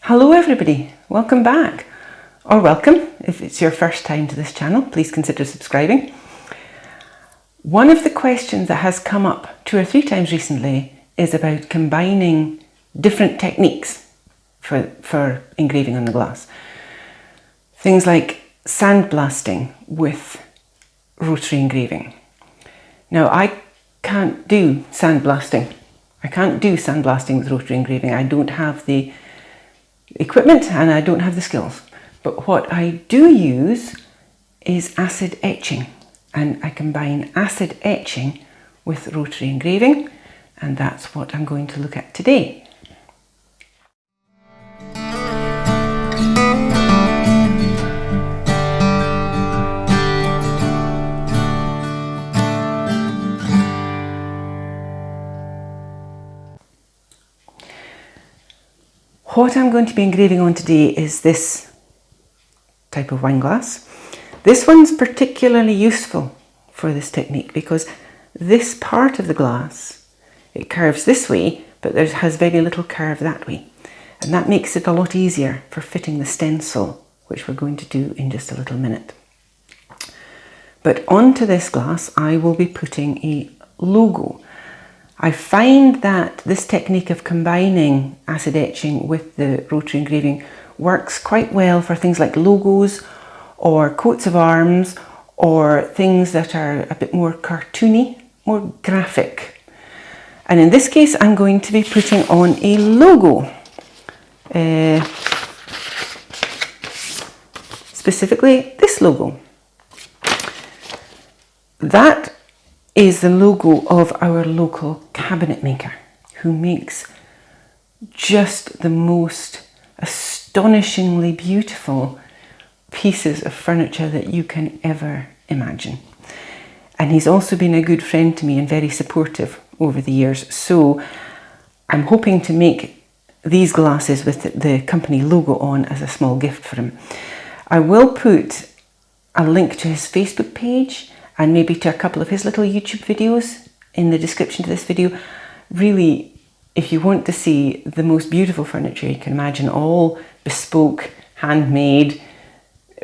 Hello everybody, welcome back, or welcome if it's your first time to this channel. Please consider subscribing. One of the questions that has come up 2 or 3 times recently is about combining different techniques for engraving on the glass. Things like sandblasting with rotary engraving. Now I can't do sandblasting. I can't do sandblasting with rotary engraving. I don't have the equipment and I don't have the skills. But what I do use is acid etching, and I combine acid etching with rotary engraving, and that's what I'm going to look at today. What I'm going to be engraving on today is this type of wine glass. This one's particularly useful for this technique because this part of the glass, it curves this way, but it has very little curve that way. And that makes it a lot easier for fitting the stencil, which we're going to do in just a little minute. But onto this glass, I will be putting a logo. I find that this technique of combining acid etching with the rotary engraving works quite well for things like logos or coats of arms or things that are a bit more cartoony, more graphic. And in this case, I'm going to be putting on a logo. Specifically this logo. That is the logo of our local cabinet maker, who makes just the most astonishingly beautiful pieces of furniture that you can ever imagine. And he's also been a good friend to me and very supportive over the years. So I'm hoping to make these glasses with the company logo on as a small gift for him. I will put a link to his Facebook page and maybe to a couple of his little YouTube videos in the description to this video. Really, if you want to see the most beautiful furniture you can imagine, all bespoke, handmade,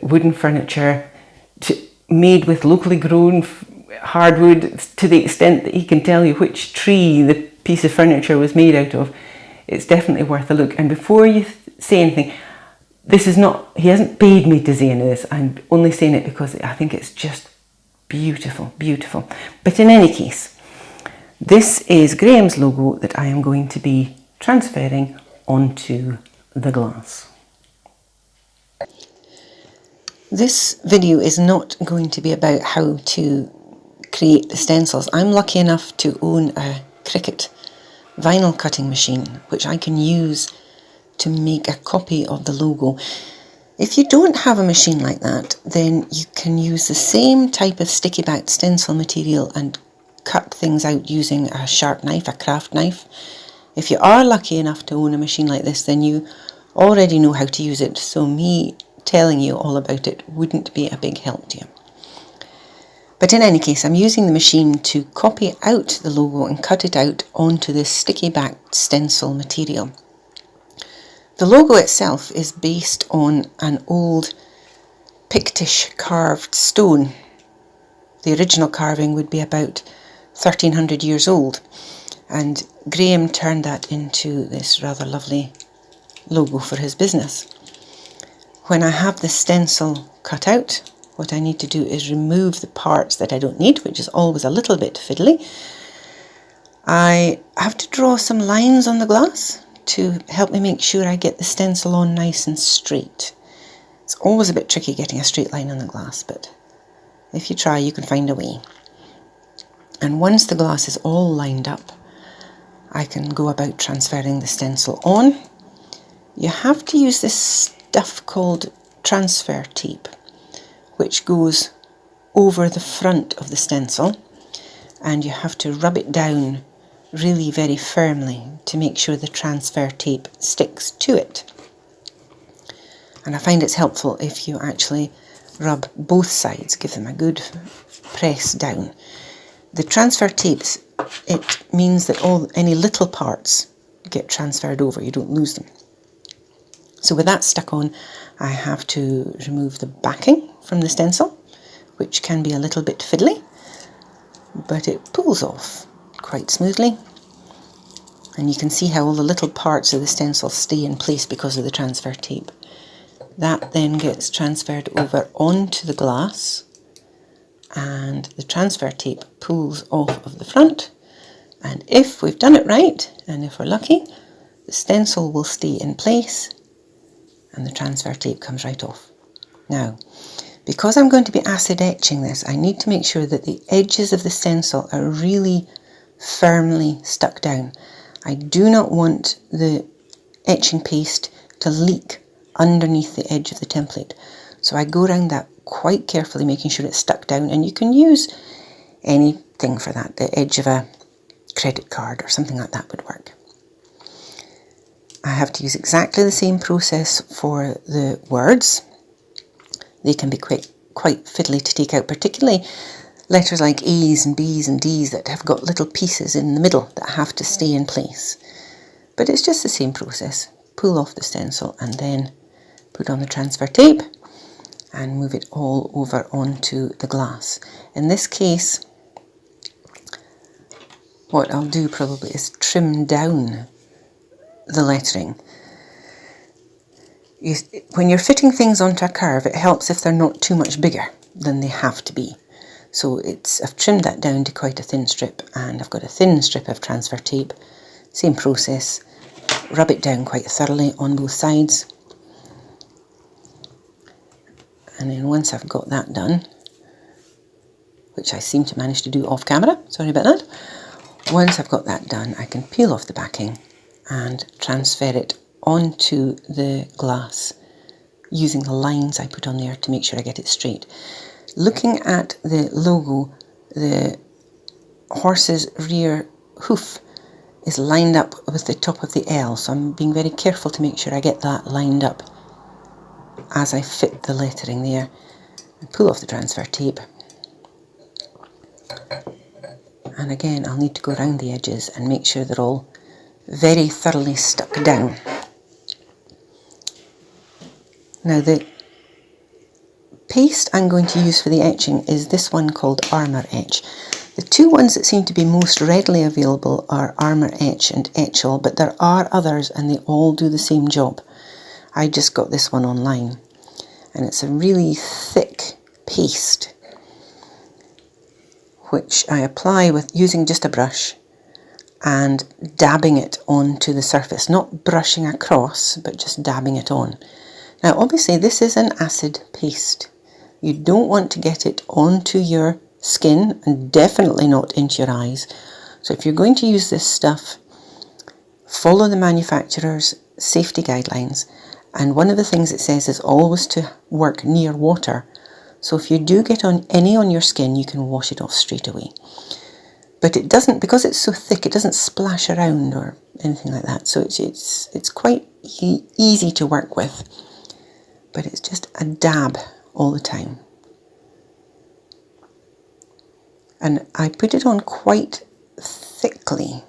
wooden furniture, made with locally grown hardwood to the extent that he can tell you which tree the piece of furniture was made out of, it's definitely worth a look. And before you say anything, this is not, he hasn't paid me to say any of this, I'm only saying it because I think it's just beautiful, beautiful. But in any case, this is Graham's logo that I am going to be transferring onto the glass. This video is not going to be about how to create the stencils. I'm lucky enough to own a Cricut vinyl cutting machine, which I can use to make a copy of the logo. If you don't have a machine like that, then you can use the same type of sticky back stencil material and cut things out using a sharp knife, a craft knife. If you are lucky enough to own a machine like this, then you already know how to use it, so me telling you all about it wouldn't be a big help to you. But in any case, I'm using the machine to copy out the logo and cut it out onto this sticky back stencil material. The logo itself is based on an old Pictish carved stone. The original carving would be about 1300 years old, and Graham turned that into this rather lovely logo for his business. When I have the stencil cut out, what I need to do is remove the parts that I don't need, which is always a little bit fiddly. I have to draw some lines on the glass to help me make sure I get the stencil on nice and straight. It's always a bit tricky getting a straight line on the glass, but if you try, you can find a way. And once the glass is all lined up, I can go about transferring the stencil on. You have to use this stuff called transfer tape, which goes over the front of the stencil, and you have to rub it down really very firmly to make sure the transfer tape sticks to it. And I find it's helpful if you actually rub both sides, give them a good press down. The transfer tapes, it means that any little parts get transferred over, you don't lose them. So with that stuck on, I have to remove the backing from the stencil, which can be a little bit fiddly, but it pulls off quite smoothly. And you can see how all the little parts of the stencil stay in place because of the transfer tape. That then gets transferred over onto the glass, and the transfer tape pulls off of the front. And if we've done it right, and if we're lucky, the stencil will stay in place and the transfer tape comes right off. Now, because I'm going to be acid etching this, I need to make sure that the edges of the stencil are really firmly stuck down. I do not want the etching paste to leak underneath the edge of the template. So I go around that quite carefully, making sure it's stuck down, and you can use anything for that. The edge of a credit card or something like that would work. I have to use exactly the same process for the words. They can be quite fiddly to take out, particularly letters like A's and B's and D's that have got little pieces in the middle that have to stay in place. But it's just the same process. Pull off the stencil and then put on the transfer tape and move it all over onto the glass. In this case, what I'll do probably is trim down the lettering. When you're fitting things onto a curve, it helps if they're not too much bigger than they have to be. So I've trimmed that down to quite a thin strip, and I've got a thin strip of transfer tape. Same process, rub it down quite thoroughly on both sides. And then once I've got that done, which I seem to manage to do off camera, sorry about that. Once I've got that done, I can peel off the backing and transfer it onto the glass using the lines I put on there to make sure I get it straight. Looking at the logo, the horse's rear hoof is lined up with the top of the L, so I'm being very careful to make sure I get that lined up as I fit the lettering there. I pull off the transfer tape, and again I'll need to go around the edges and make sure they're all very thoroughly stuck down. Now the paste I'm going to use for the etching is this one called Armour Etch. The two ones that seem to be most readily available are Armour Etch and Etch All, but there are others and they all do the same job. I just got this one online, and it's a really thick paste which I apply with using just a brush and dabbing it onto the surface, not brushing across, but just dabbing it on. Now obviously this is an acid paste. You don't want to get it onto your skin, and definitely not into your eyes. So if you're going to use this stuff, follow the manufacturer's safety guidelines, and one of the things it says is always to work near water. So if you do get any on your skin, you can wash it off straight away. But it doesn't, because it's so thick, it doesn't splash around or anything like that. So it's quite easy to work with. But it's just a dab all the time. And I put it on quite thickly.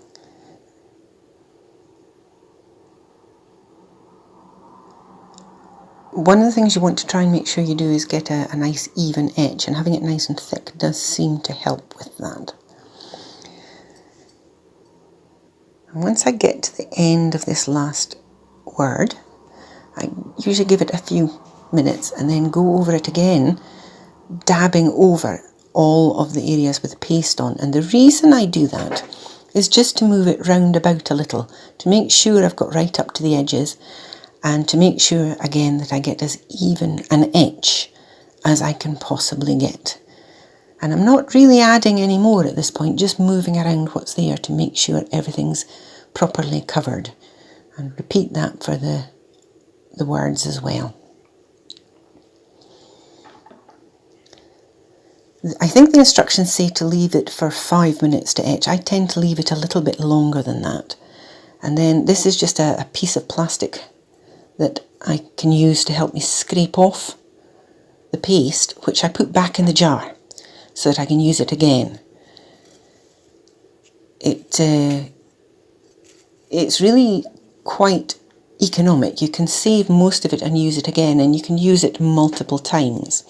One of the things you want to try and make sure you do is get a nice even edge, and having it nice and thick does seem to help with that. And once I get to the end of this last word, I usually give it a few minutes and then go over it again, dabbing over all of the areas with paste on. And the reason I do that is just to move it round about a little, to make sure I've got right up to the edges, and to make sure again that I get as even an etch as I can possibly get. And I'm not really adding any more at this point, just moving around what's there to make sure everything's properly covered. And repeat that for the words as well. I think the instructions say to leave it for 5 minutes to etch. I tend to leave it a little bit longer than that. And then this is just a piece of plastic that I can use to help me scrape off the paste, which I put back in the jar so that I can use it again. It's really quite economic. You can save most of it and use it again, and you can use it multiple times.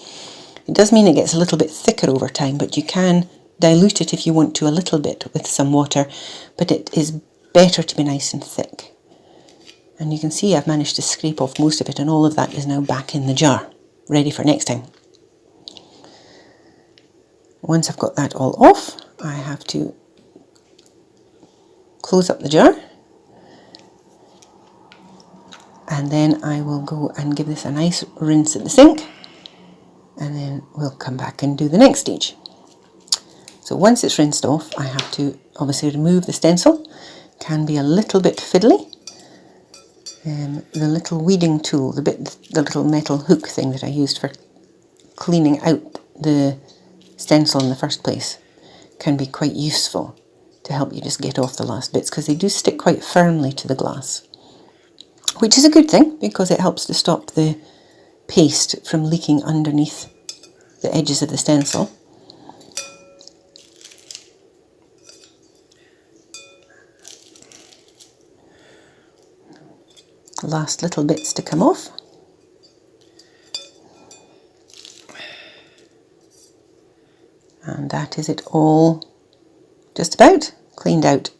It does mean it gets a little bit thicker over time, but you can dilute it if you want to a little bit with some water, but it is better to be nice and thick. And you can see I've managed to scrape off most of it, and all of that is now back in the jar, ready for next time. Once I've got that all off, I have to close up the jar, and then I will go and give this a nice rinse at the sink, and then we'll come back and do the next stage. So once it's rinsed off, I have to obviously remove the stencil. Can be a little bit fiddly. The little weeding tool, the little metal hook thing that I used for cleaning out the stencil in the first place, can be quite useful to help you just get off the last bits, because they do stick quite firmly to the glass, which is a good thing because it helps to stop the paste from leaking underneath the edges of the stencil. Last little bits to come off. And that is it all just about cleaned out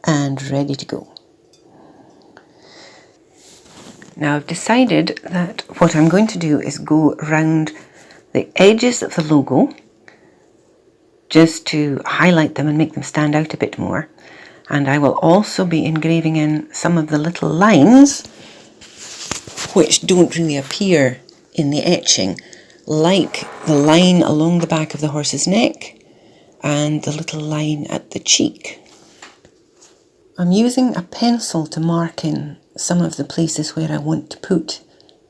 and ready to go. Now I've decided that what I'm going to do is go round the edges of the logo just to highlight them and make them stand out a bit more. And I will also be engraving in some of the little lines which don't really appear in the etching, like the line along the back of the horse's neck and the little line at the cheek. I'm using a pencil to mark in some of the places where I want to put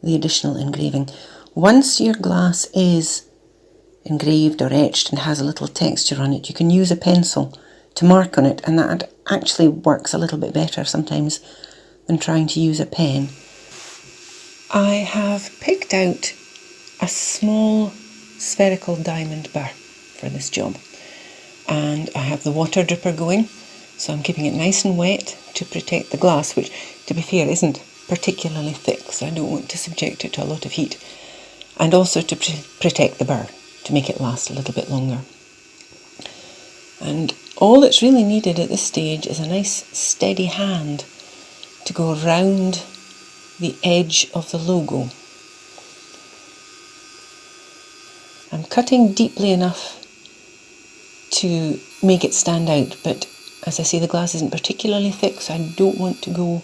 the additional engraving. Once your glass is engraved or etched and has a little texture on it, you can use a pencil to mark on it, and that actually works a little bit better sometimes than trying to use a pen. I have picked out a small spherical diamond bar for this job, and I have the water dripper going, so I'm keeping it nice and wet to protect the glass, which to be fair isn't particularly thick, so I don't want to subject it to a lot of heat, and also to protect the bar to make it last a little bit longer. And all that's really needed at this stage is a nice steady hand to go round the edge of the logo. I'm cutting deeply enough to make it stand out, but as I say, the glass isn't particularly thick, so I don't want to go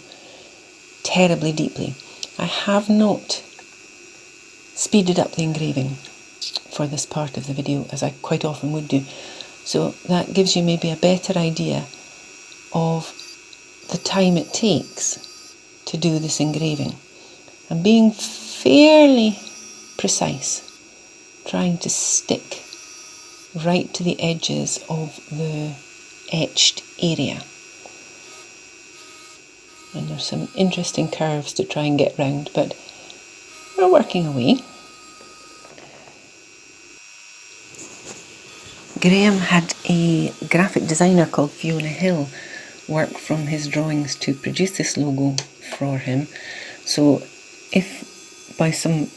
terribly deeply. I have not speeded up the engraving for this part of the video, as I quite often would do. So that gives you maybe a better idea of the time it takes to do this engraving. I'm being fairly precise, trying to stick right to the edges of the etched area. And there's some interesting curves to try and get round, but we're working away. Graham had a graphic designer called Fiona Hill work from his drawings to produce this logo for him. So if by some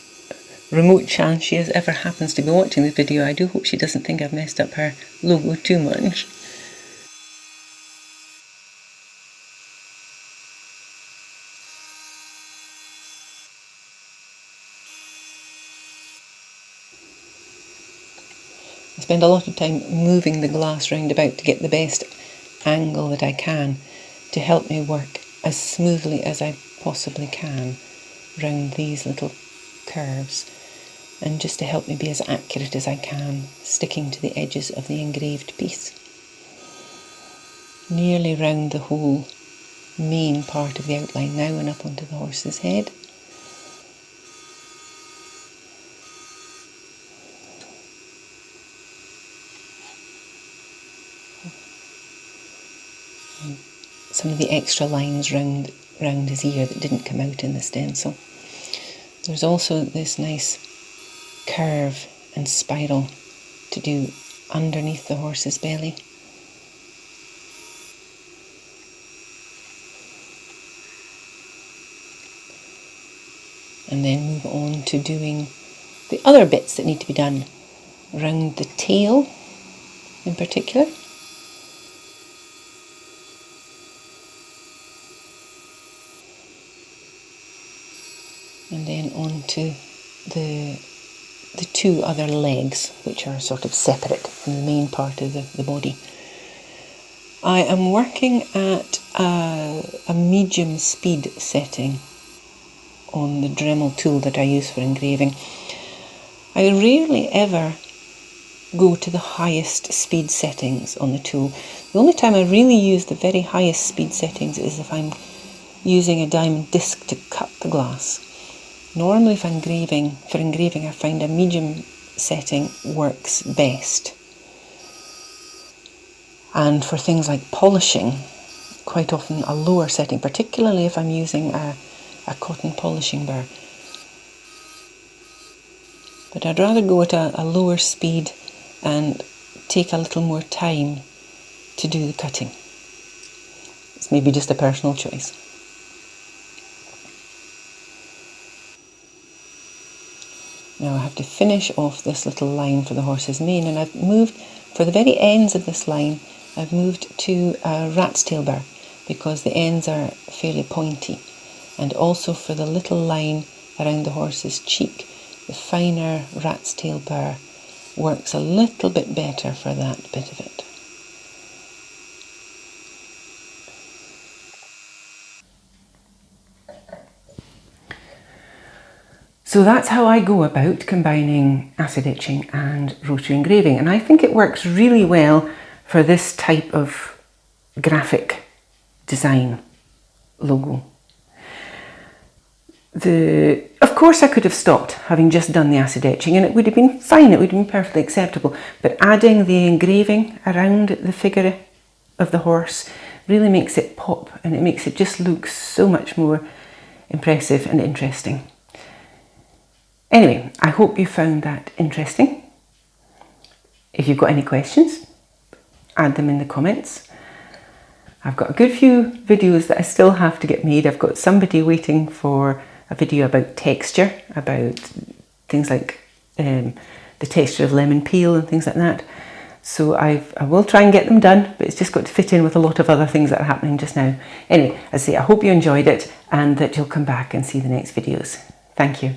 remote chance she ever happens to be watching the video, I do hope she doesn't think I've messed up her logo too much. I spend a lot of time moving the glass round about to get the best angle that I can to help me work as smoothly as I possibly can round these little curves, and just to help me be as accurate as I can, sticking to the edges of the engraved piece. Nearly round the whole main part of the outline now and up onto the horse's head. Some of the extra lines round his ear that didn't come out in the stencil. There's also this nice curve and spiral to do underneath the horse's belly. and then move on to doing the other bits that need to be done around the tail in particular. And then on to the two other legs, which are sort of separate from the main part of the body. I am working at a medium speed setting on the Dremel tool that I use for engraving. I rarely ever go to the highest speed settings on the tool. The only time I really use the very highest speed settings is if I'm using a diamond disc to cut the glass. Normally for engraving, I find a medium setting works best. And for things like polishing, quite often a lower setting, particularly if I'm using a cotton polishing burr. But I'd rather go at a lower speed and take a little more time to do the cutting. It's maybe just a personal choice. Now I have to finish off this little line for the horse's mane, and I've moved, for the very ends of this line, I've moved to a rat's tail burr because the ends are fairly pointy. And also for the little line around the horse's cheek, the finer rat's tail burr works a little bit better for that bit of it. So that's how I go about combining acid etching and rotary engraving, and I think it works really well for this type of graphic design logo. Of course I could have stopped having just done the acid etching and it would have been fine, it would have been perfectly acceptable, but adding the engraving around the figure of the horse really makes it pop, and it makes it just look so much more impressive and interesting. Anyway, I hope you found that interesting. If you've got any questions, add them in the comments. I've got a good few videos that I still have to get made. I've got somebody waiting for a video about texture, about things like the texture of lemon peel and things like that. So I will try and get them done, but it's just got to fit in with a lot of other things that are happening just now. Anyway, as I say, I hope you enjoyed it and that you'll come back and see the next videos. Thank you.